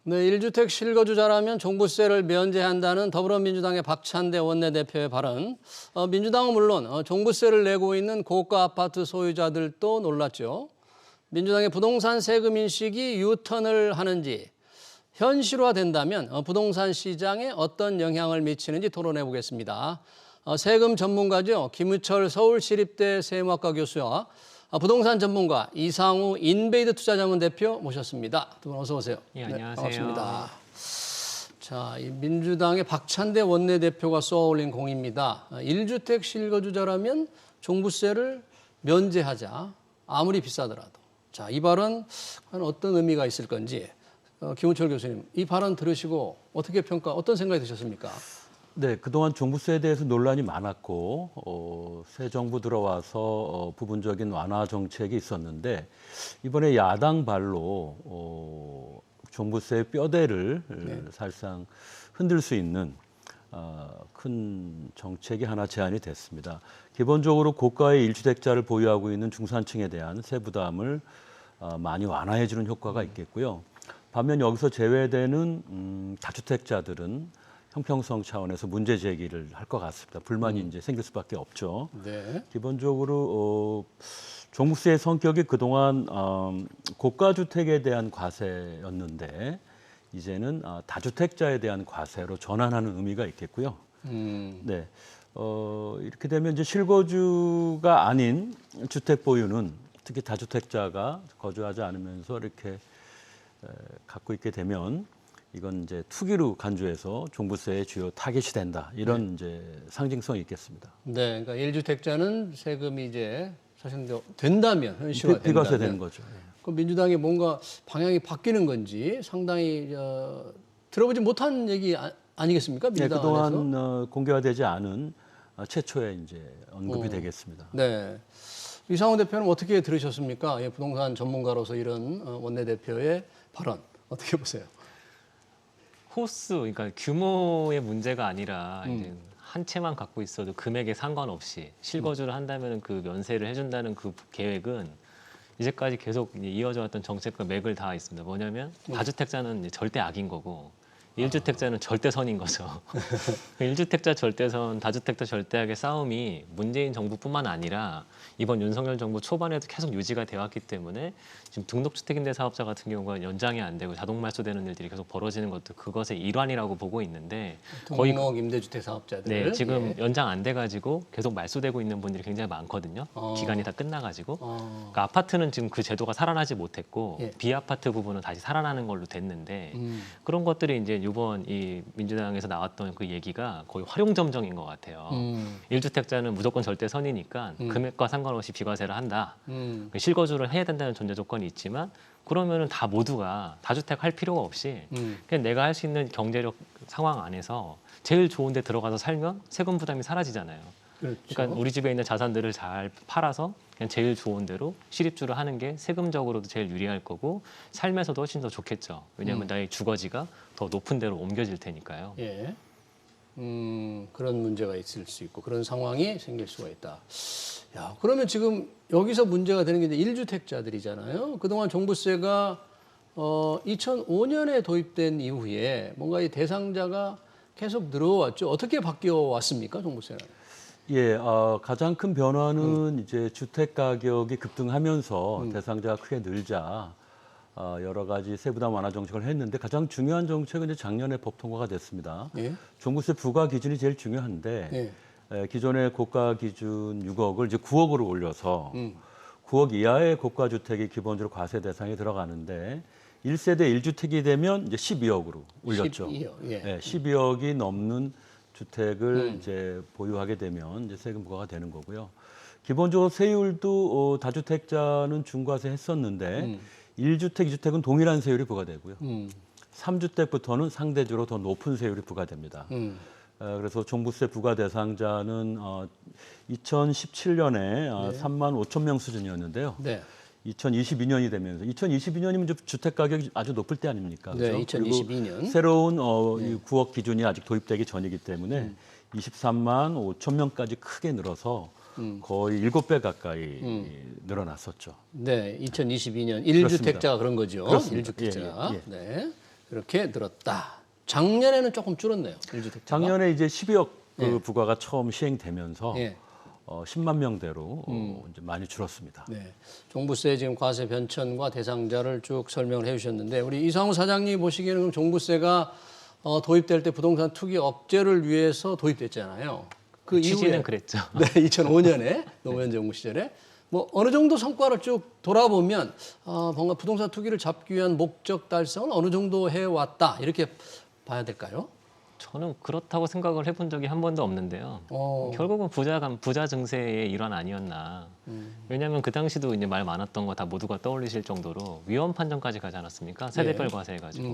네, 1주택 실거주자라면 종부세를 면제한다는 더불어민주당의 박찬대 원내대표의 발언. 민주당은 물론 종부세를 내고 있는 고가 아파트 소유자들도 놀랐죠. 민주당의 부동산 세금 인식이 유턴을 하는지, 현실화된다면 부동산 시장에 어떤 영향을 미치는지 토론해 보겠습니다. 세금 전문가죠. 김우철 서울시립대 세무학과 교수와 부동산 전문가 이상우 인베이드 투자자문 대표 모셨습니다. 두 분 어서 오세요. 예, 안녕하세요. 반갑습니다. 자, 이 민주당의 박찬대 원내대표가 쏘아올린 공입니다. 1주택 실거주자라면 종부세를 면제하자. 아무리 비싸더라도. 자, 이 발언 어떤 의미가 있을 건지 김우철 교수님, 이 발언 들으시고 어떤 생각이 드셨습니까? 네, 그동안 종부세에 대해서 논란이 많았고 새 정부 들어와서 부분적인 완화 정책이 있었는데 이번에 야당 발로 종부세의 뼈대를 사실상 흔들 수 있는 큰 정책이 하나 제안이 됐습니다. 기본적으로 고가의 1주택자를 보유하고 있는 중산층에 대한 세부담을 많이 완화해 주는 효과가 있겠고요. 반면 여기서 제외되는 다주택자들은 형평성 차원에서 문제 제기를 할 것 같습니다. 불만이 이제 생길 수밖에 없죠. 네. 기본적으로 종부세의 성격이 그동안 고가 주택에 대한 과세였는데 이제는 다주택자에 대한 과세로 전환하는 의미가 있겠고요. 네. 이렇게 되면 이제 실거주가 아닌 주택 보유는 특히 다주택자가 거주하지 않으면서 이렇게 갖고 있게 되면 이건 이제 투기로 간주해서 종부세의 주요 타겟이 된다. 이런 이제 상징성이 있겠습니다. 네, 그러니까 1주택자는 세금이 이제 사실 된다면 현실화 된다면 비과세 되는 거죠. 그 민주당이 뭔가 방향이 바뀌는 건지 상당히 들어보지 못한 얘기 아니겠습니까? 네, 민주당 그동안 안에서. 공개화되지 않은 최초의 이제 언급이 되겠습니다. 네. 이상우 대표는 어떻게 들으셨습니까? 예, 부동산 전문가로서 이런 원내대표의 발언 어떻게 보세요? 그러니까 규모의 문제가 아니라 이제 한 채만 갖고 있어도 금액에 상관없이 실거주를 한다면 그 면세를 해준다는 그 계획은 이제까지 계속 이어져 왔던 정책과 맥을 다 있습니다. 뭐냐면 다주택자는 이제 절대 악인 거고 1주택자는 절대선인 거죠. 1주택자 절대선, 다주택자 절대악의 싸움이 문재인 정부뿐만 아니라 이번 윤석열 정부 초반에도 계속 유지가 되어 왔기 때문에 지금 등록주택임대 사업자 같은 경우가 연장이 안 되고 자동 말소되는 일들이 계속 벌어지는 것도 그것의 일환이라고 보고 있는데 거의 등록 임대주택 사업자들. 네, 지금 연장 안 돼가지고 계속 말소되고 있는 분들이 굉장히 많거든요. 기간이 다 끝나가지고. 그러니까 아파트는 지금 그 제도가 살아나지 못했고 비아파트 부분은 다시 살아나는 걸로 됐는데 그런 것들이 이제 이번 이 민주당에서 나왔던 그 얘기가 거의 활용점정인 것 같아요. 1주택자는 무조건 절대선이니까 금액과 상관없이 비과세를 한다. 실거주를 해야 된다는 전제 조건이 있지만 그러면은 다 모두가 다주택 할 필요가 없이 그냥 내가 할 수 있는 경제력 상황 안에서 제일 좋은 데 들어가서 살면 세금 부담이 사라지잖아요. 그렇죠. 그러니까 우리 집에 있는 자산들을 잘 팔아서 그냥 제일 좋은 대로 실입주를 하는 게 세금적으로도 제일 유리할 거고 삶에서도 훨씬 더 좋겠죠. 왜냐하면 나의 주거지가 더 높은 데로 옮겨질 테니까요. 예. 그런 문제가 있을 수 있고 그런 상황이 생길 수가 있다. 야, 그러면 지금 여기서 문제가 되는 게 이제 1주택자들이잖아요. 그동안 종부세가 2005년에 도입된 이후에 뭔가 이 대상자가 계속 늘어왔죠. 어떻게 바뀌어 왔습니까, 종부세는? 예, 가장 큰 변화는 이제 주택 가격이 급등하면서 대상자가 크게 늘자 여러 가지 세부담 완화 정책을 했는데 가장 중요한 정책은 이제 작년에 법 통과가 됐습니다. 예? 종부세 부과 기준이 제일 중요한데 예. 기존의 고가 기준 6억을 이제 9억으로 올려서 9억 이하의 고가 주택이 기본적으로 과세 대상에 들어가는데 1세대 1주택이 되면 이제 12억으로 올렸죠. 12억, 예. 네, 12억이 넘는 주택을 이제 보유하게 되면 이제 세금 부과가 되는 거고요. 기본적으로 세율도 다주택자는 중과세 했었는데 1주택, 2주택은 동일한 세율이 부과되고요. 3주택부터는 상대적으로 더 높은 세율이 부과됩니다. 그래서 종부세 부과 대상자는 2017년에 3만 5천 명 수준이었는데요. 네. 2022년이 되면서 2022년이면 주택 가격이 아주 높을 때 아닙니까? 네, 그렇죠? 2022년. 그리고 새로운 이 9억 기준이 아직 도입되기 전이기 때문에 23만 5천 명까지 크게 늘어서 거의 7배 가까이 늘어났었죠. 네, 2022년 1주택자가 그런 거죠. 그렇습니다. 1주택자. 예. 네. 이렇게 늘었다. 작년에는 조금 줄었네요. 1주택자가. 작년에 이제 12억 그 예. 부과가 처음 시행되면서 예. 10만 명대로 이제 많이 줄었습니다. 네. 종부세 지금 과세 변천과 대상자를 쭉 설명을 해주셨는데 우리 이상우 사장님 보시기에는 그럼 종부세가 도입될 때 부동산 투기 억제를 위해서 도입됐잖아요. 그 취지는 이후에 그랬죠. 네, 2005년에 노무현 정부 시절에 뭐 어느 정도 성과를 쭉 돌아보면 뭔가 부동산 투기를 잡기 위한 목적 달성을 어느 정도 해왔다 이렇게 봐야 될까요? 저는 그렇다고 생각을 해본 적이 한 번도 없는데요. 결국은 부자 증세의 일환 아니었나. 왜냐하면 그 당시도 이제 말 많았던 거 다 모두가 떠올리실 정도로 위험 판정까지 가지 않았습니까? 세대별 과세 해가지고.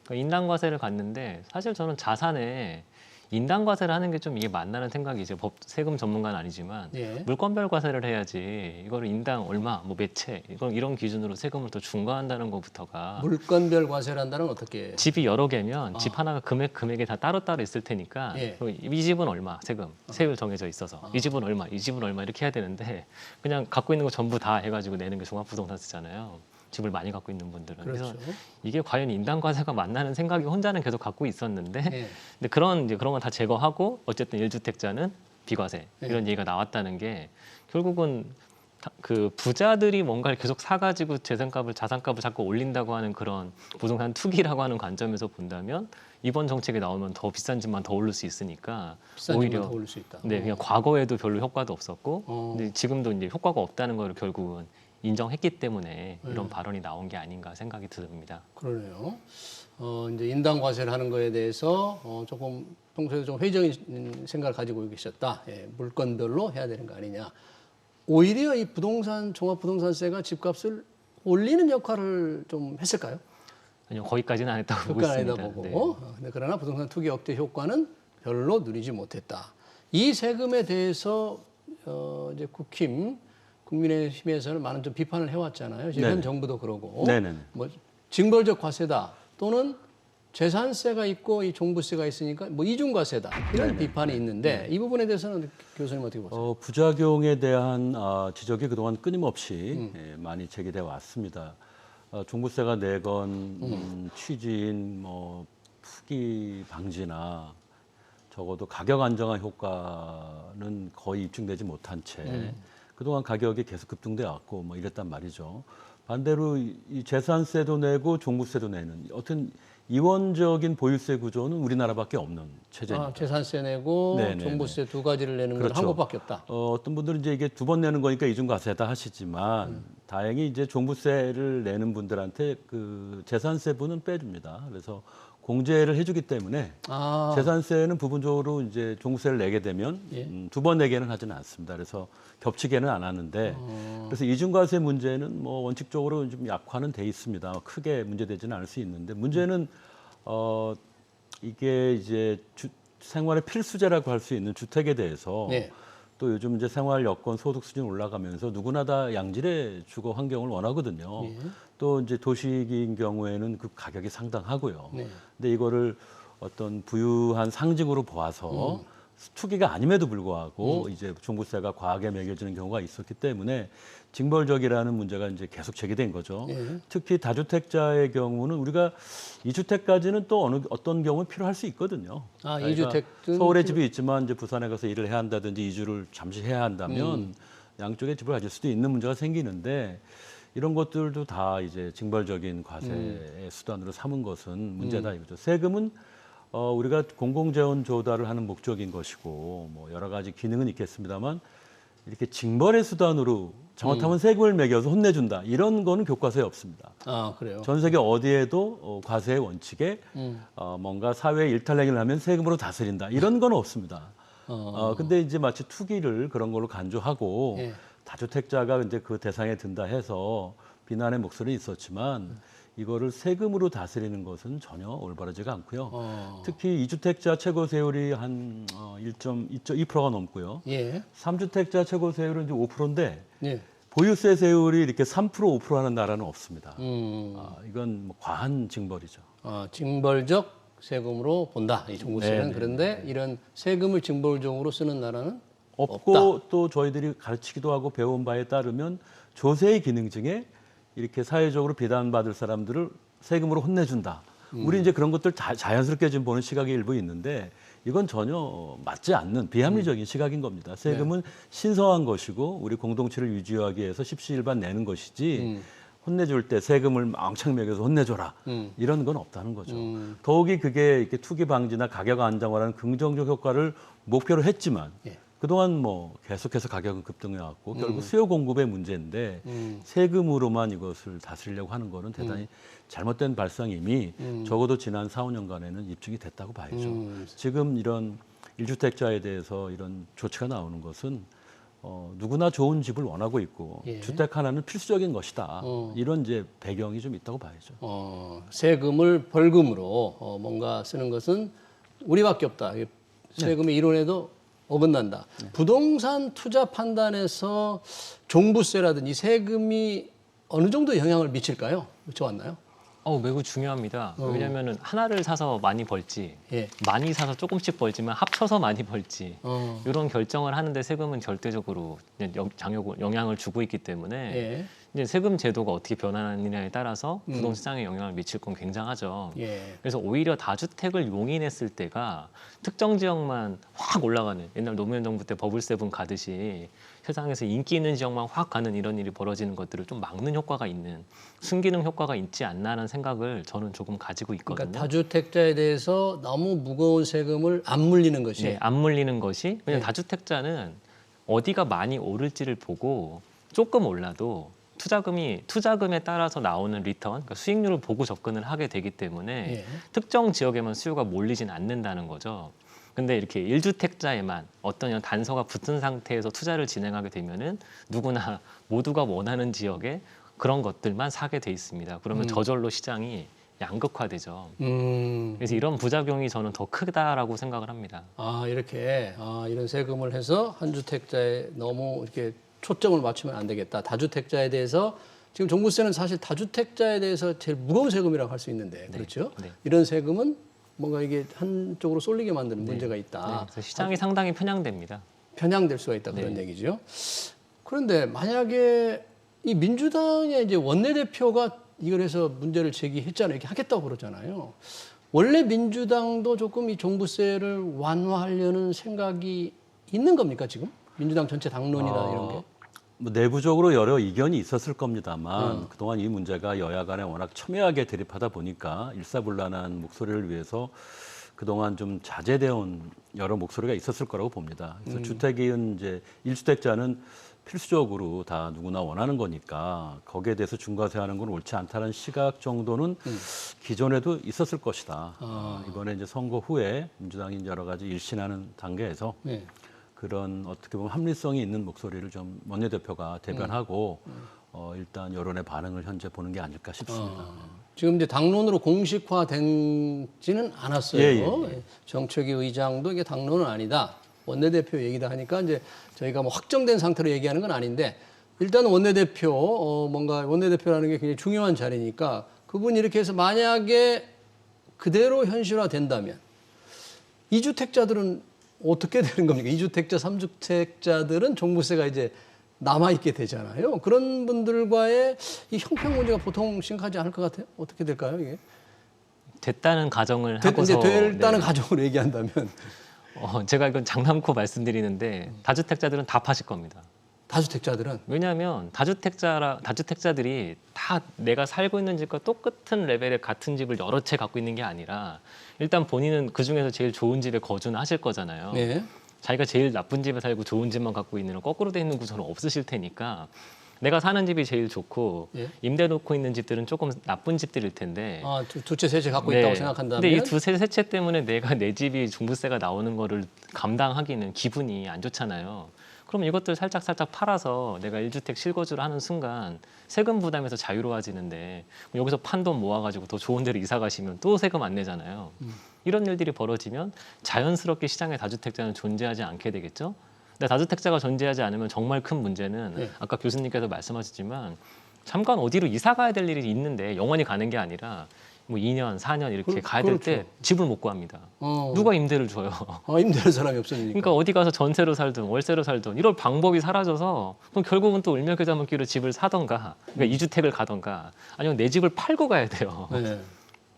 그러니까 인당 과세를 갔는데 사실 저는 자산에 인당 과세를 하는 게 좀 이게 맞나는 생각이 이제 세금 전문가는 아니지만 예. 물건별 과세를 해야지 이거를 인당 얼마 뭐 매체 이런 기준으로 세금을 더 중과한다는 것부터가 물건별 과세를 한다는 건 어떻게? 집이 여러 개면 집 하나가 금액이 다 따로따로 있을 테니까 예. 이 집은 얼마 세금 세율 정해져 있어서 이 집은 얼마 이 집은 얼마 이렇게 해야 되는데 그냥 갖고 있는 거 전부 다 해가지고 내는 게 종합부동산세잖아요. 집을 많이 갖고 있는 분들은. 그렇죠. 그래서 이게 과연 인당과세가 맞나는 생각이 혼자는 계속 갖고 있었는데 예. 근데 그런 건 다 제거하고 어쨌든 1주택자는 비과세 네. 이런 얘기가 나왔다는 게 결국은 그 부자들이 뭔가를 계속 사가지고 자산값을 자꾸 올린다고 하는 그런 부동산 투기라고 하는 관점에서 본다면 이번 정책이 나오면 더 비싼 집만 더 오를 수 있으니까 비싼 오히려 집만 더 올릴 수 있다. 네 그냥 과거에도 별로 효과도 없었고 근데 지금도 이제 효과가 없다는 걸 결국은 인정했기 때문에 이런 발언이 나온 게 아닌가 생각이 듭니다. 그러네요. 이제 인당 과세를 하는 거에 대해서 조금 평소에 좀 회의적인 생각을 가지고 계셨다. 예, 물건별로 해야 되는 거 아니냐. 오히려 이 종합부동산세가 집값을 올리는 역할을 좀 했을까요? 아니요 거기까지는 안 했다고 보고 효과는 있습니다. 아니다 보고. 근데 그러나 부동산 투기 억제 효과는 별로 누리지 못했다. 이 세금에 대해서 이제 국민의힘에서는 많은 좀 비판을 해왔잖아요. 지금 현 정부도 그러고. 네네. 뭐 징벌적 과세다 또는 재산세가 있고 이 종부세가 있으니까 뭐 이중과세다 이런 비판이 있는데 이 부분에 대해서는 교수님 어떻게 보세요? 부작용에 대한 지적이 그동안 끊임없이 많이 제기돼 왔습니다. 종부세가 내건 취지인 뭐 투기 방지나 적어도 가격 안정화 효과는 거의 입증되지 못한 채 그동안 가격이 계속 급등돼 왔고 뭐 이랬단 말이죠. 반대로 이 재산세도 내고 종부세도 내는 어떤 이원적인 보유세 구조는 우리나라밖에 없는 체제입니다. 재산세 내고 네네네. 종부세 두 가지를 내는 건 그렇죠. 한국밖에 없다. 어떤 분들은 이제 이게 두 번 내는 거니까 이중과세다 하시지만 다행히 이제 종부세를 내는 분들한테 그 재산세분은 빼줍니다. 그래서 공제를 해주기 때문에 재산세는 부분적으로 이제 종부세를 내게 되면 두 번 내게는 하지는 않습니다. 그래서 겹치게는 안 하는데 그래서 이중과세 문제는 뭐 원칙적으로 좀 약화는 돼 있습니다. 크게 문제되지는 않을 수 있는데 문제는 이게 이제 생활의 필수제라고 할 수 있는 주택에 대해서 네. 또 요즘 이제 생활 여건 소득 수준이 올라가면서 누구나 다 양질의 주거 환경을 원하거든요. 또 이제 도시인 경우에는 그 가격이 상당하고요. 네. 근데 이거를 어떤 부유한 상징으로 보아서 투기가 아님에도 불구하고 이제 종부세가 과하게 매겨지는 경우가 있었기 때문에 징벌적이라는 문제가 이제 계속 제기된 거죠. 특히 다주택자의 경우는 우리가 2주택까지는 또 어떤 경우는 필요할 수 있거든요. 그러니까 2주택 서울에 집이 있지만 이제 부산에 가서 일을 해야 한다든지 이주를 잠시 해야 한다면 양쪽에 집을 가질 수도 있는 문제가 생기는데 이런 것들도 다 이제 징벌적인 과세의 수단으로 삼은 것은 문제다 이거죠. 세금은 우리가 공공재원 조달을 하는 목적인 것이고 뭐 여러 가지 기능은 있겠습니다만 이렇게 징벌의 수단으로 잘못하면 세금을 매겨서 혼내준다 이런 거는 교과서에 없습니다. 그래요. 전 세계 어디에도 과세의 원칙에 뭔가 사회에 일탈행위를 하면 세금으로 다스린다 이런 건 없습니다. 근데 이제 마치 투기를 그런 걸로 간주하고 다주택자가 이제 그 대상에 든다 해서 비난의 목소리 있었지만 이거를 세금으로 다스리는 것은 전혀 올바르지가 않고요. 특히 2주택자 최고 세율이 한 1.2%가 넘고요. 3주택자 최고 세율은 이제 5%인데 보유세 세율이 이렇게 3% 5% 하는 나라는 없습니다. 이건 뭐 과한 징벌이죠. 징벌적 세금으로 본다. 이 종부세는. 네네. 그런데 이런 세금을 징벌적으로 쓰는 나라는 없고 없다. 또 저희들이 가르치기도 하고 배운 바에 따르면 조세의 기능 중에 이렇게 사회적으로 비난받을 사람들을 세금으로 혼내준다. 우리 이제 그런 것들 자연스럽게 좀 보는 시각이 일부 있는데 이건 전혀 맞지 않는 비합리적인 시각인 겁니다. 세금은 신성한 것이고 우리 공동체를 유지하기 위해서 십시일반 내는 것이지 혼내줄 때 세금을 망창 매겨서 혼내줘라 이런 건 없다는 거죠. 더욱이 그게 이렇게 투기 방지나 가격 안정화라는 긍정적 효과를 목표로 했지만 그동안 뭐 계속해서 가격은 급등해왔고 결국 수요 공급의 문제인데 세금으로만 이것을 다스리려고 하는 거는 대단히 잘못된 발상임이 적어도 지난 4, 5년간에는 입증이 됐다고 봐야죠. 지금 이런 1주택자에 대해서 이런 조치가 나오는 것은 누구나 좋은 집을 원하고 있고 주택 하나는 필수적인 것이다. 이런 이제 배경이 좀 있다고 봐야죠. 세금을 벌금으로 뭔가 쓰는 것은 우리밖에 없다. 세금의 이론에도 어긋난다. 부동산 투자 판단에서 종부세라든지 세금이 어느 정도 영향을 미칠까요? 여쭤봤나요? 매우 중요합니다. 왜냐하면 하나를 사서 많이 벌지, 예. 많이 사서 조금씩 벌지만 합쳐서 많이 벌지 이런 결정을 하는데 세금은 절대적으로 영향을 주고 있기 때문에 예. 이제 세금 제도가 어떻게 변하느냐에 따라서 부동산 시장에 영향을 미칠 건 굉장하죠. 예. 그래서 오히려 다주택을 용인했을 때가 특정 지역만 확 올라가는 옛날 노무현 정부 때 버블세븐 가듯이 세상에서 인기 있는 지역만 확 가는 이런 일이 벌어지는 것들을 좀 막는 효과가 있는 순기능 효과가 있지 않나라는 생각을 저는 조금 가지고 있거든요. 그러니까 다주택자에 대해서 너무 무거운 세금을 안 물리는 것이 네, 안 물리는 것이 왜냐하면 다주택자는 어디가 많이 오를지를 보고 조금 올라도 투자금에 따라서 나오는 리턴, 그러니까 수익률을 보고 접근을 하게 되기 때문에 특정 지역에만 수요가 몰리진 않는다는 거죠. 근데 이렇게 1주택자에만 어떤 이런 단서가 붙은 상태에서 투자를 진행하게 되면은 누구나 모두가 원하는 지역에 그런 것들만 사게 돼 있습니다. 그러면 저절로 시장이 양극화되죠. 그래서 이런 부작용이 저는 더 크다라고 생각을 합니다. 이렇게 이런 세금을 해서 한 주택자에 너무 이렇게 초점을 맞추면 안 되겠다. 다주택자에 대해서 지금 종부세는 사실 다주택자에 대해서 제일 무거운 세금이라고 할 수 있는데 그렇죠? 네. 이런 세금은 뭔가 이게 한쪽으로 쏠리게 만드는 문제가 있다. 그래서 시장이 상당히 편향됩니다. 편향될 수가 있다 그런 얘기죠. 그런데 만약에 이 민주당의 이제 원내대표가 이걸 해서 문제를 제기했잖아요. 이렇게 하겠다고 그러잖아요. 원래 민주당도 조금 이 종부세를 완화하려는 생각이 있는 겁니까 지금? 민주당 전체 당론이나 이런 게? 뭐 내부적으로 여러 이견이 있었을 겁니다만 그동안 이 문제가 여야 간에 워낙 첨예하게 대립하다 보니까 일사불란한 목소리를 위해서 그동안 좀 자제되어 온 여러 목소리가 있었을 거라고 봅니다. 그래서 주택인 이제 1주택자는 필수적으로 다 누구나 원하는 거니까 거기에 대해서 중과세하는 건 옳지 않다는 시각 정도는 기존에도 있었을 것이다. 이번에 이제 선거 후에 민주당이 여러 가지 일신하는 단계에서 그런 어떻게 보면 합리성이 있는 목소리를 좀 원내대표가 대변하고 일단 여론의 반응을 현재 보는 게 아닐까 싶습니다. 지금 이제 당론으로 공식화되지는 않았어요. 정책위 의장도 이게 당론은 아니다. 원내대표 얘기다 하니까 이제 저희가 뭐 확정된 상태로 얘기하는 건 아닌데 일단 원내대표 뭔가 원내대표라는 게 굉장히 중요한 자리니까 그분이 이렇게 해서 만약에 그대로 현실화된다면 2주택자들은 어떻게 되는 겁니까? 2주택자, 3주택자들은 종부세가 이제 남아있게 되잖아요. 그런 분들과의 이 형평 문제가 보통 심각하지 않을 것 같아요. 어떻게 될까요, 이게? 됐다는 가정을 하고서 됐다는 가정으로 얘기한다면 제가 이건 장난코 말씀드리는데 다주택자들은 다 파실 겁니다. 다주택자들은? 왜냐하면 다주택자들이 다 내가 살고 있는 집과 똑같은 레벨의 같은 집을 여러 채 갖고 있는 게 아니라 일단 본인은 그중에서 제일 좋은 집에 거주는 하실 거잖아요. 네. 자기가 제일 나쁜 집에 살고 좋은 집만 갖고 있는 거꾸로 돼 있는 구조는 없으실 테니까 내가 사는 집이 제일 좋고 임대 놓고 있는 집들은 조금 나쁜 집들일 텐데 두 채, 세 채 갖고 있다고 생각한다면? 근데 이 두 채, 세 채 때문에 내가 내 집이 종부세가 나오는 거를 감당하기는 기분이 안 좋잖아요. 그럼 이것들 살짝 팔아서 내가 1주택 실거주를 하는 순간 세금 부담에서 자유로워지는데 여기서 판 돈 모아가지고 더 좋은 데로 이사 가시면 또 세금 안 내잖아요. 이런 일들이 벌어지면 자연스럽게 시장에 다주택자는 존재하지 않게 되겠죠. 근데 다주택자가 존재하지 않으면 정말 큰 문제는 아까 교수님께서 말씀하셨지만 잠깐 어디로 이사 가야 될 일이 있는데 영원히 가는 게 아니라 뭐 2년, 4년 이렇게 가야 될 때 집을 못 구합니다. 누가 임대를 줘요? 임대할 사람이 없으니까. 그러니까 어디 가서 전세로 살든 월세로 살든 이럴 방법이 사라져서 그럼 결국은 또 을밀교자먹기로 집을 사던가 그러니까 2주택을 가던가 아니면 내 집을 팔고 가야 돼요.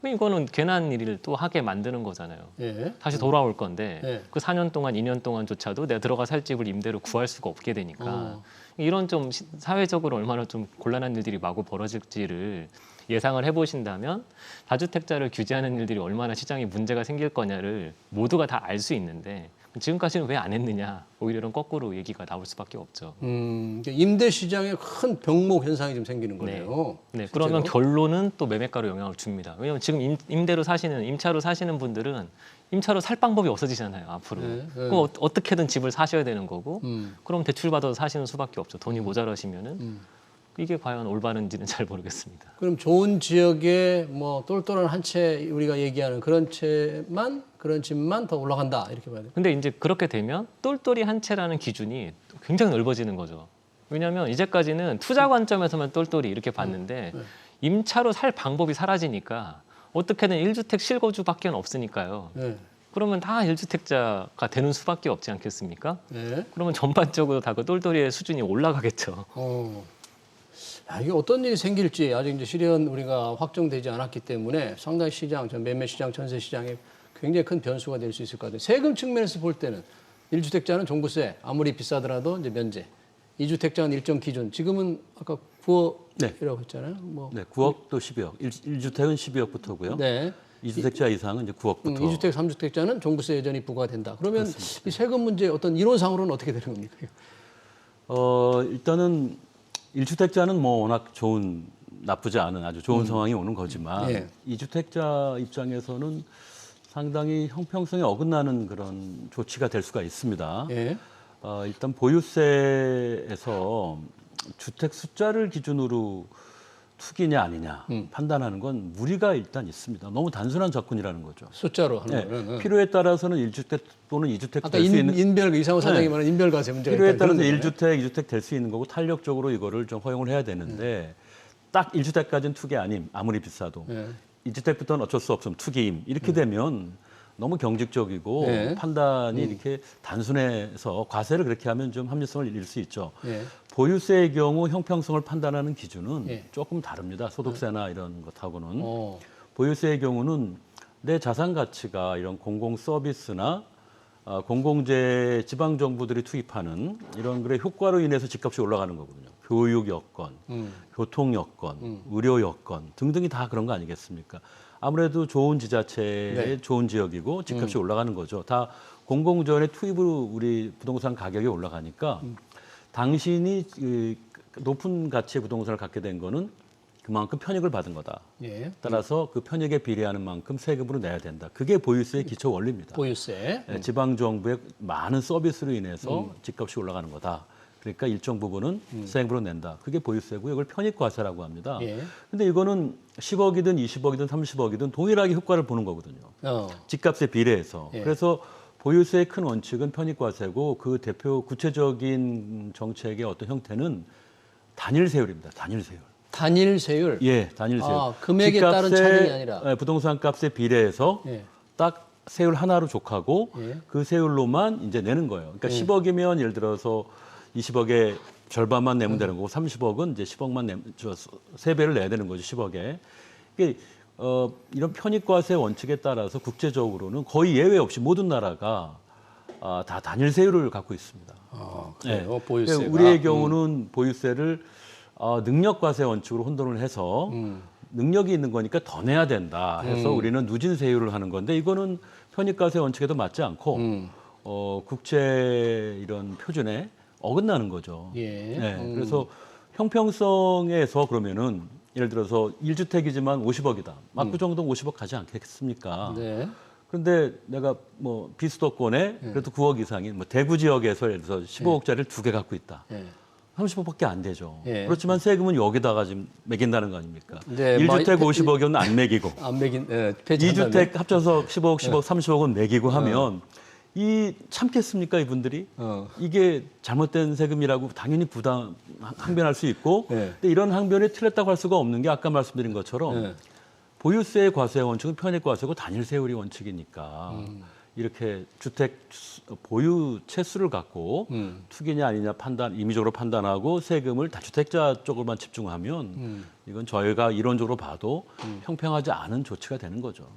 그럼 이거는 괜한 일을 또 하게 만드는 거잖아요. 예. 다시 돌아올 건데 예. 그 4년 동안, 2년 동안조차도 내가 들어가 살 집을 임대로 구할 수가 없게 되니까 어. 이런 좀 사회적으로 얼마나 좀 곤란한 일들이 마구 벌어질지를 예상을 해보신다면 다주택자를 규제하는 일들이 얼마나 시장에 문제가 생길 거냐를 모두가 다 알 수 있는데 지금까지는 왜 안 했느냐, 오히려 이런 거꾸로 얘기가 나올 수밖에 없죠. 그러니까 임대 시장에 큰 병목 현상이 좀 생기는 거네요. 네, 실제로. 그러면 결론은 또 매매가로 영향을 줍니다. 왜냐하면 지금 임대로 사시는, 임차로 사시는 분들은 임차로 살 방법이 없어지잖아요, 앞으로. 네, 네. 그럼 어떻게든 집을 사셔야 되는 거고, 음. 그럼 대출 받아서 사시는 수밖에 없죠. 돈이 모자라시면은 이게 과연 올바른지는 잘 모르겠습니다. 그럼 좋은 지역에 뭐 똘똘한 한 채 우리가 얘기하는 그런 채만 그런 집만 더 올라간다 이렇게 봐야 돼요. 근데 이제 그렇게 되면 똘똘이 한 채라는 기준이 굉장히 넓어지는 거죠. 왜냐하면 이제까지는 투자 관점에서만 똘똘이 이렇게 봤는데 임차로 살 방법이 사라지니까 어떻게든 1주택 실거주밖에 없으니까요. 네. 그러면 다 1주택자가 되는 수밖에 없지 않겠습니까? 네. 그러면 전반적으로 다 그 똘똘이의 수준이 올라가겠죠. 야, 이게 어떤 일이 생길지 아직 이제 실현 우리가 확정되지 않았기 때문에 상당히 시장, 전 매매 시장, 전세 시장에 굉장히 큰 변수가 될 수 있을 것 같아요. 세금 측면에서 볼 때는 1주택자는 종부세 아무리 비싸더라도 이제 면제, 2주택자는 일정 기준. 지금은 아까 9억이라고 했잖아요. 뭐 네, 9억 또 12억. 1주택은 12억부터고요. 네. 2주택자 이상은 이제 9억부터. 2주택, 3주택자는 종부세 여전히 부과된다. 그러면 이 세금 문제 어떤 이론상으로는 어떻게 되는 겁니까? 일단은 1주택자는 뭐 워낙 나쁘지 않은 아주 좋은 상황이 오는 거지만 예. 2주택자 입장에서는 상당히 형평성에 어긋나는 그런 조치가 될 수가 있습니다. 예. 일단 보유세에서 주택 숫자를 기준으로 투기냐 아니냐 판단하는 건 무리가 일단 있습니다. 너무 단순한 접근이라는 거죠. 숫자로 하는 네, 거는. 필요에 따라서는 1주택 또는 2주택 아까 될 수 있는 인별 이상호 사장이 네. 말한 인별과세 문제가 필요에 있다는 따라서 그런 거잖아요. 1주택, 2주택 될 수 있는 거고 탄력적으로 이거를 좀 허용을 해야 되는데 딱 1주택까지는 투기 아님 아무리 비싸도 네. 2주택부터는 어쩔 수 없으면 투기임 이렇게 되면 너무 경직적이고 네. 판단이 이렇게 단순해서 과세를 그렇게 하면 좀 합리성을 잃을 수 있죠. 예. 보유세의 경우 형평성을 판단하는 기준은 예. 조금 다릅니다. 소득세나 이런 것하고는. 어. 보유세의 경우는 내 자산 가치가 이런 공공 서비스나 공공재 지방 정부들이 투입하는 이런 그런 효과로 인해서 집값이 올라가는 거거든요. 교육 여건, 교통 여건, 의료 여건 등등이 다 그런 거 아니겠습니까? 아무래도 좋은 지자체의 네. 좋은 지역이고 집값이 올라가는 거죠. 다 공공재원의 투입으로 우리 부동산 가격이 올라가니까 당신이 그 높은 가치의 부동산을 갖게 된 거는 그만큼 편익을 받은 거다. 예. 따라서 그 편익에 비례하는 만큼 세금으로 내야 된다. 그게 보유세의 기초 원리입니다. 보유세. 지방 정부의 많은 서비스로 인해서 집값이 올라가는 거다. 그러니까 일정 부분은 세금으로 낸다. 그게 보유세고요. 이걸 편익과세라고 합니다. 예. 근데 이거는 10억이든 20억이든 30억이든 동일하게 효과를 보는 거거든요. 집값에 비례해서. 예. 그래서 보유세의 큰 원칙은 편익과세고 그 대표 구체적인 정책의 어떤 형태는 단일세율입니다. 단일세율. 단일세율. 예, 단일세율. 아, 금액에 따른 차등이 아니라. 부동산 값에 비례해서 예. 딱 세율 하나로 족하고 예. 그 세율로만 이제 내는 거예요. 그러니까 10억이면 예를 들어서 20억의 절반만 내면 되는 거고 30억은 이제 10억만 내면 3배를 내야 되는 거죠. 10억에. 이게 이런 편익과세 원칙에 따라서 국제적으로는 거의 예외 없이 모든 나라가 다 단일세율을 갖고 있습니다. 아, 그래요. 보유세가. 그러니까 우리의 경우는 보유세를 능력과세 원칙으로 혼돈을 해서 능력이 있는 거니까 더 내야 된다 해서 우리는 누진세율을 하는 건데 이거는 편익과세 원칙에도 맞지 않고 국제 이런 표준에 어긋나는 거죠. 예. 네, 그래서 형평성에서 그러면은 예를 들어서 1주택이지만 50억이다. 막 그 정도는 50억 가지 않겠습니까? 네. 그런데 내가 뭐 비수도권에 그래도 9억 이상인 뭐 대구 지역에서 예를 들어서 15억짜리를 2개 갖고 있다. 예. 30억밖에 안 되죠. 예. 그렇지만 세금은 여기다가 지금 매긴다는 거 아닙니까? 네, 1주택 50억이면 안 매기고 안 매긴 폐지한다면? 2주택 합쳐서 10억, 10억, 30억은 매기고 하면 이 참겠습니까 이분들이? 이게 잘못된 세금이라고 당연히 항변할 수 있고 네. 근데 이런 항변이 틀렸다고 할 수가 없는 게 아까 말씀드린 것처럼 네. 보유세의 과세 원칙은 편익과세고 단일세율이 원칙이니까 이렇게 주택 보유 채수를 갖고 투기냐 아니냐 임의적으로 판단하고 세금을 다주택자 쪽으로만 집중하면 이건 저희가 이론적으로 봐도 형평하지 않은 조치가 되는 거죠.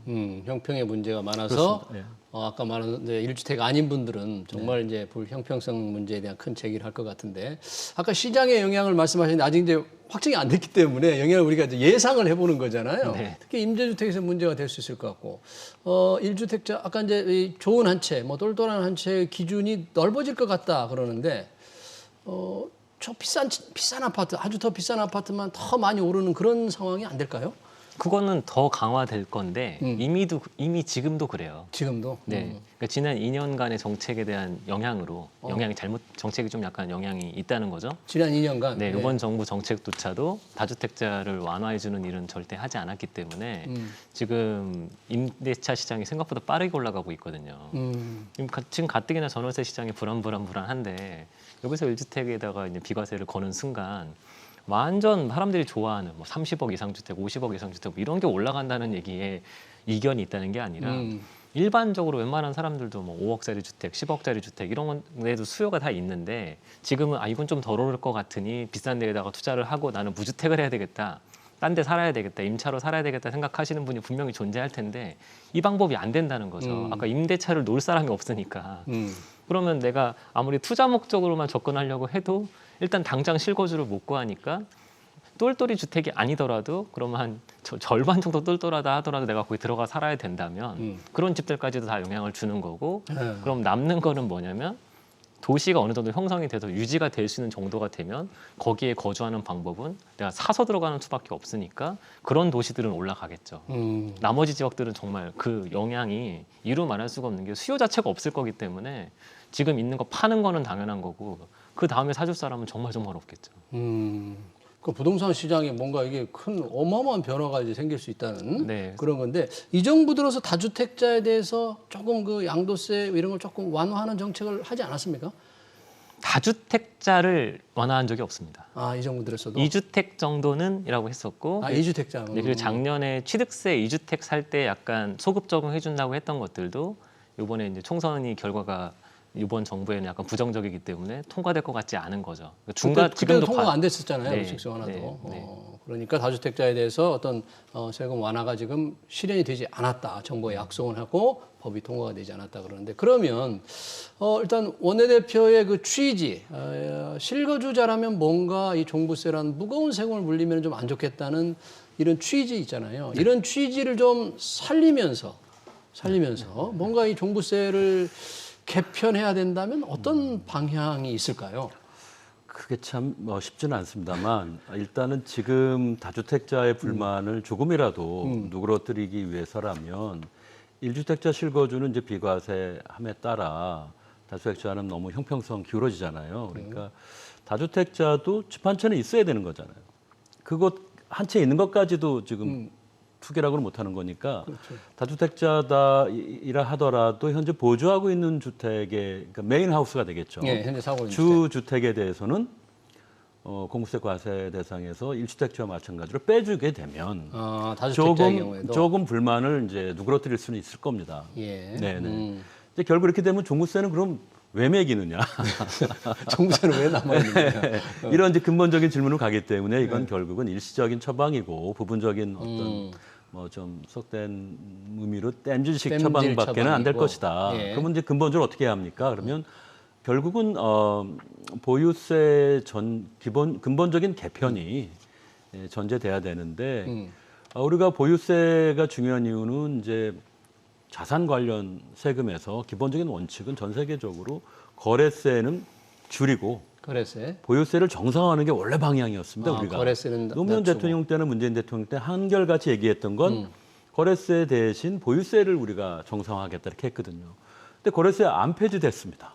형평의 문제가 많아서 그렇습니다. 예. 아까 말한 1주택 아닌 분들은 정말 이제 불형평성 문제에 대한 큰 제기를 할 것 같은데 아까 시장의 영향을 말씀하셨는데 아직 이제 확정이 안 됐기 때문에 영향을 우리가 이제 예상을 해보는 거잖아요. 네. 특히 임대주택에서 문제가 될 수 있을 것 같고 1주택자 아까 이제 이 좋은 한 채, 뭐 똘똘한 한 채의 기준이 넓어질 것 같다 그러는데 저 비싼 아파트, 아주 더 비싼 아파트만 더 많이 오르는 그런 상황이 안 될까요? 그거는 더 강화될 건데 이미 지금도 그래요. 지금도. 네. 그러니까 지난 2년간의 정책에 대한 영향으로 정책이 좀 약간 영향이 있다는 거죠. 지난 2년간. 네, 이번 정부 정책조차도 다주택자를 완화해주는 일은 절대 하지 않았기 때문에 지금 임대차 시장이 생각보다 빠르게 올라가고 있거든요. 지금 가뜩이나 전월세 시장이 불안한데 여기서 1주택에다가 이제 비과세를 거는 순간 완전 사람들이 좋아하는 뭐 30억 이상 주택, 50억 이상 주택 뭐 이런 게 올라간다는 얘기에 이견이 있다는 게 아니라 일반적으로 웬만한 사람들도 뭐 5억짜리 주택, 10억짜리 주택 이런 데도 수요가 다 있는데 지금은 이건 좀 덜 오를 것 같으니 비싼 데에다가 투자를 하고 나는 무주택을 해야 되겠다. 딴 데 살아야 되겠다. 임차로 살아야 되겠다 생각하시는 분이 분명히 존재할 텐데 이 방법이 안 된다는 거죠. 아까 임대차를 놓을 사람이 없으니까. 그러면 내가 아무리 투자 목적으로만 접근하려고 해도 일단 당장 실거주를 못 구하니까 똘똘이 주택이 아니더라도 그러면 한 절반 정도 똘똘하다 하더라도 내가 거기 들어가 살아야 된다면 그런 집들까지도 다 영향을 주는 거고 그럼 남는 거는 뭐냐면 도시가 어느 정도 형성이 돼서 유지가 될 수 있는 정도가 되면 거기에 거주하는 방법은 내가 사서 들어가는 수밖에 없으니까 그런 도시들은 올라가겠죠. 나머지 지역들은 정말 그 영향이 이루 말할 수가 없는 게 수요 자체가 없을 거기 때문에 지금 있는 거 파는 거는 당연한 거고 그 다음에 사줄 사람은 정말 없겠죠. 그 부동산 시장에 뭔가 이게 큰 어마어마한 변화가 이제 생길 수 있다는 네. 그런 건데 이 정부 들어서 다주택자에 대해서 조금 그 양도세 이런 걸 조금 완화하는 정책을 하지 않았습니까? 다주택자를 완화한 적이 없습니다. 이 정부 들어서도 2주택 정도는이라고 했었고 2주택자. 네, 그리고 작년에 취득세 2주택 살 때 약간 소급 적용해 준다고 했던 것들도 이번에 이제 총선이 결과가 이번 정부에는 약간 부정적이기 때문에 통과될 것 같지 않은 거죠. 그때도 통과가 안 됐었잖아요. 네, 식세 완화도. 네. 그러니까 다주택자에 대해서 어떤 세금 완화가 지금 실현이 되지 않았다. 정부가 약속을 하고 법이 통과가 되지 않았다 그러는데 그러면 일단 원내대표의 그 취지 실거주자라면 뭔가 이 종부세라는 무거운 세금을 물리면 좀 안 좋겠다는 이런 취지 있잖아요. 이런 취지를 좀 살리면서 뭔가 이 종부세를 개편해야 된다면 어떤 방향이 있을까요? 그게 참 쉽지는 않습니다만 일단은 지금 다주택자의 불만을 조금이라도 누그러뜨리기 위해서라면 1주택자 실거주는 이제 비과세함에 따라 다주택자는 너무 형평성 기울어지잖아요. 그러니까 다주택자도 집 한 채는 있어야 되는 거잖아요. 그것 한 채 있는 것까지도 지금 투기라고는 못하는 거니까 그렇죠. 다주택자다이라 하더라도 현재 보유하고 있는 주택의 그러니까 메인 하우스가 되겠죠. 네, 현재 사고 주 주택에 대해서는 공부세 과세 대상에서 1주택자와 마찬가지로 빼주게 되면 다주택자의 경우에도 조금 불만을 이제 누그러뜨릴 수는 있을 겁니다. 예. 네네. 이제 결국 이렇게 되면 종부세는 그럼 왜 매기느냐? 종부세는 왜 남아 있는 거냐? 이런 이제 근본적인 질문을 가기 때문에 이건 결국은 일시적인 처방이고 부분적인 어떤 뭐 좀 속된 의미로 땜질식 처방밖에는 안 될 것이다. 예. 그러면 이제 근본적으로 어떻게 해야 합니까? 그러면 결국은 보유세 근본적인 개편이 전제돼야 되는데 우리가 보유세가 중요한 이유는 이제 자산 관련 세금에서 기본적인 원칙은 전 세계적으로 거래세는 줄이고 거래세. 보유세를 정상화하는 게 원래 방향이었습니다. 우리가 거래세는 노무현 낮추고. 대통령 때나 문재인 대통령 때 한결같이 얘기했던 건 거래세 대신 보유세를 우리가 정상화하겠다 이렇게 했거든요. 근데 거래세 안 폐지됐습니다.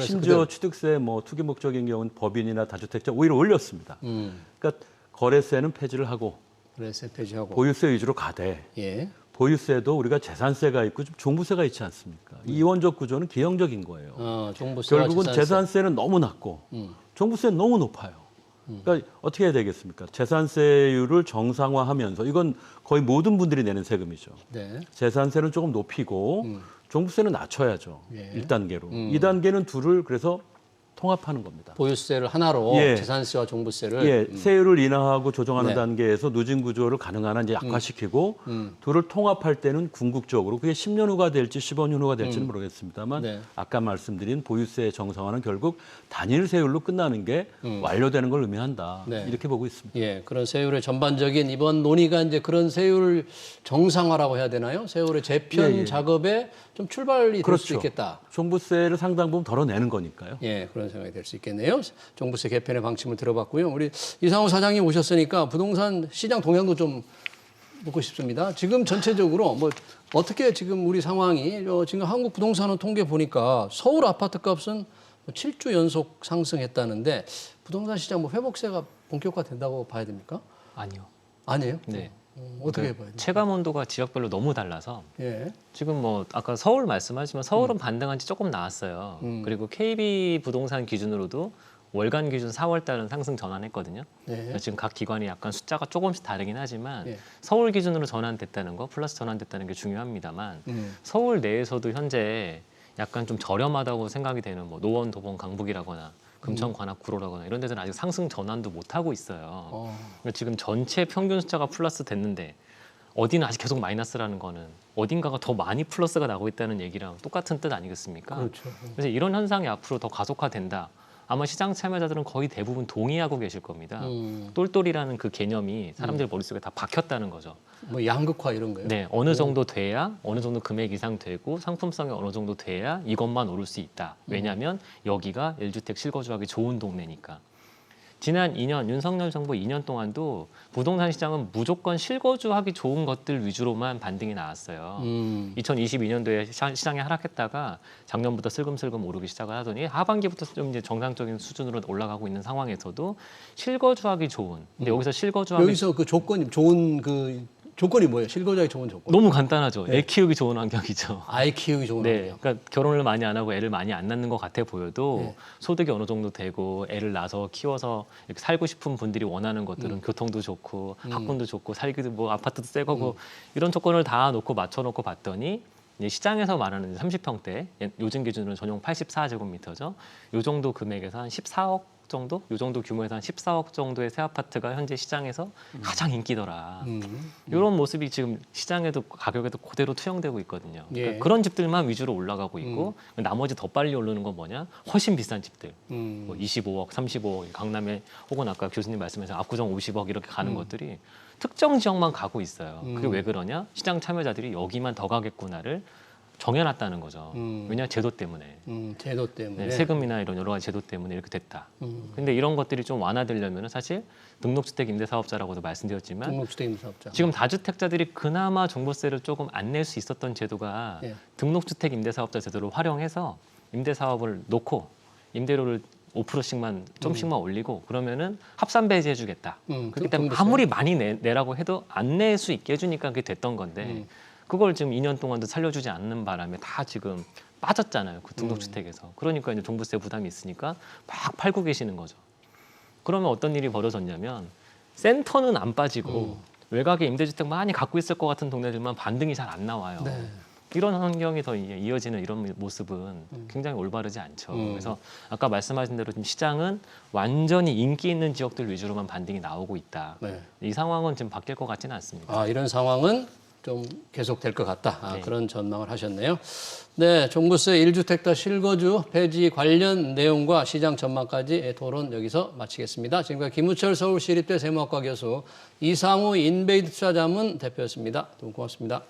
심지어 취득세 뭐 투기 목적인 경우는 법인이나 다주택자 오히려 올렸습니다. 그러니까 거래세는 폐지를 하고 거래세 폐지하고 보유세 위주로 가되 예. 보유세도 우리가 재산세가 있고 좀 종부세가 있지 않습니까? 이원적 구조는 기형적인 거예요. 종부세와 결국은 재산세는 너무 낮고 종부세는 너무 높아요. 그러니까 어떻게 해야 되겠습니까? 재산세율을 정상화하면서 이건 거의 모든 분들이 내는 세금이죠. 네. 재산세는 조금 높이고 종부세는 낮춰야죠. 예. 1단계로. 2단계는 둘을 그래서 통합하는 겁니다. 보유세를 하나로 예. 재산세와 종부세를 예, 세율을 인하하고 조정하는 네. 단계에서 누진 구조를 가능한 한 이제 약화시키고 둘을 통합할 때는 궁극적으로 그게 10년 후가 될지 15년 후가 될지는 모르겠습니다만 네. 아까 말씀드린 보유세 정상화는 결국 단일 세율로 끝나는 게 완료되는 걸 의미한다. 네. 이렇게 보고 있습니다. 예, 그런 세율의 전반적인 이번 논의가 이제 그런 세율 정상화라고 해야 되나요? 세율의 재편 예, 예. 작업에 좀 출발이 될 수 있겠다. 종부세를 상당 부분 덜어내는 거니까요. 예, 그런 생각이 될 수 있겠네요. 종부세 개편의 방침을 들어봤고요. 우리 이상호 사장님 오셨으니까 부동산 시장 동향도 좀 묻고 싶습니다. 지금 전체적으로 뭐 어떻게 지금 우리 상황이 지금 한국 부동산원 통계 보니까 서울 아파트 값은 7주 연속 상승했다는데 부동산 시장 뭐 회복세가 본격화된다고 봐야 됩니까? 아니요. 아니에요? 네. 어떻게 봐야 돼요? 체감 온도가 지역별로 너무 달라서 예. 지금 뭐 아까 서울 말씀하시지만 서울은 반등한 지 조금 나왔어요. 그리고 KB 부동산 기준으로도 월간 기준 4월 달은 상승 전환했거든요. 예. 그러니까 지금 각 기관이 약간 숫자가 조금씩 다르긴 하지만 예. 서울 기준으로 전환됐다는 거 플러스 전환됐다는 게 중요합니다만 서울 내에서도 현재 약간 좀 저렴하다고 생각이 되는 뭐 노원, 도봉, 강북이라거나 금천, 관악, 구로라거나 이런 데서는 아직 상승 전환도 못 하고 있어요. 그러니까 지금 전체 평균 숫자가 플러스 됐는데 어디는 아직 계속 마이너스라는 거는 어딘가가 더 많이 플러스가 나고 있다는 얘기랑 똑같은 뜻 아니겠습니까? 그렇죠. 그래서 이런 현상이 앞으로 더 가속화된다. 아마 시장 참여자들은 거의 대부분 동의하고 계실 겁니다. 똘똘이라는 그 개념이 사람들 머릿속에 다 박혔다는 거죠. 뭐 양극화 이런 거요? 네, 어느 정도 돼야 어느 정도 금액 이상 되고 상품성이 어느 정도 돼야 이것만 오를 수 있다. 왜냐하면 여기가 1주택 실거주하기 좋은 동네니까. 지난 2년 윤석열 정부 2년 동안도 부동산 시장은 무조건 실거주하기 좋은 것들 위주로만 반등이 나왔어요. 2022년도에 시장이 하락했다가 작년부터 슬금슬금 오르기 시작을 하더니 하반기부터 좀 이제 정상적인 수준으로 올라가고 있는 상황에서도 실거주하기 좋은. 근데 여기서 실거주하기 여기서 그 조건이 좋은 그 조건이 뭐예요? 실거주하기 좋은 조건. 너무 간단하죠. 애 키우기 좋은 환경이죠. 아이 키우기 좋은 네, 환경. 그러니까 결혼을 많이 안 하고 애를 많이 안 낳는 것 같아 보여도 네. 소득이 어느 정도 되고 애를 낳아서 키워서 이렇게 살고 싶은 분들이 원하는 것들은 교통도 좋고 학군도 좋고 살기도 뭐 아파트도 새 거고 이런 조건을 다 놓고 맞춰놓고 봤더니 이제 시장에서 말하는 30평대 요즘 기준으로 전용 84제곱미터죠. 요 정도 금액에서 한 14억 정도? 요 정도 규모에서 한 14억 정도의 새 아파트가 현재 시장에서 가장 인기더라. 이런 모습이 지금 시장에도 가격에도 그대로 투영되고 있거든요. 예. 그러니까 그런 집들만 위주로 올라가고 있고 나머지 더 빨리 오르는 건 뭐냐? 훨씬 비싼 집들. 뭐 25억, 35억, 강남에 혹은 아까 교수님 말씀하신 압구정 50억 이렇게 가는 것들이 특정 지역만 가고 있어요. 그게 왜 그러냐? 시장 참여자들이 여기만 더 가겠구나를 정해놨다는 거죠. 왜냐? 제도 때문에. 제도 때문에. 네, 세금이나 이런 여러 가지 제도 때문에 이렇게 됐다. 근데 이런 것들이 좀 완화되려면 사실 등록주택 임대사업자라고도 말씀드렸지만 등록주택 임대사업자. 지금 다주택자들이 그나마 종부세를 조금 안 낼 수 있었던 제도가 예. 등록주택 임대사업자 제도를 활용해서 임대사업을 놓고 임대료를 5%씩만 좀씩만 올리고 그러면은 합산 배제해주겠다. 그렇기 때문에 등록세? 아무리 많이 내라고 해도 안 낼 수 있게 해주니까 그게 됐던 건데 그걸 지금 2년 동안도 살려주지 않는 바람에 다 지금 빠졌잖아요. 그 등록주택에서. 그러니까 이제 종부세 부담이 있으니까 막 팔고 계시는 거죠. 그러면 어떤 일이 벌어졌냐면 센터는 안 빠지고 외곽에 임대주택 많이 갖고 있을 것 같은 동네들만 반등이 잘 안 나와요. 네. 이런 환경이 더 이어지는 이런 모습은 굉장히 올바르지 않죠. 그래서 아까 말씀하신 대로 지금 시장은 완전히 인기 있는 지역들 위주로만 반등이 나오고 있다. 네. 이 상황은 지금 바뀔 것 같지는 않습니다. 아, 이런 상황은 좀 계속될 것 같다. 네. 그런 전망을 하셨네요. 네, 종부세 1주택 실거주 폐지 관련 내용과 시장 전망까지 토론 여기서 마치겠습니다. 지금까지 김우철 서울시립대 세무학과 교수, 이상우 인베이드 투자자문 대표였습니다. 두 분 고맙습니다.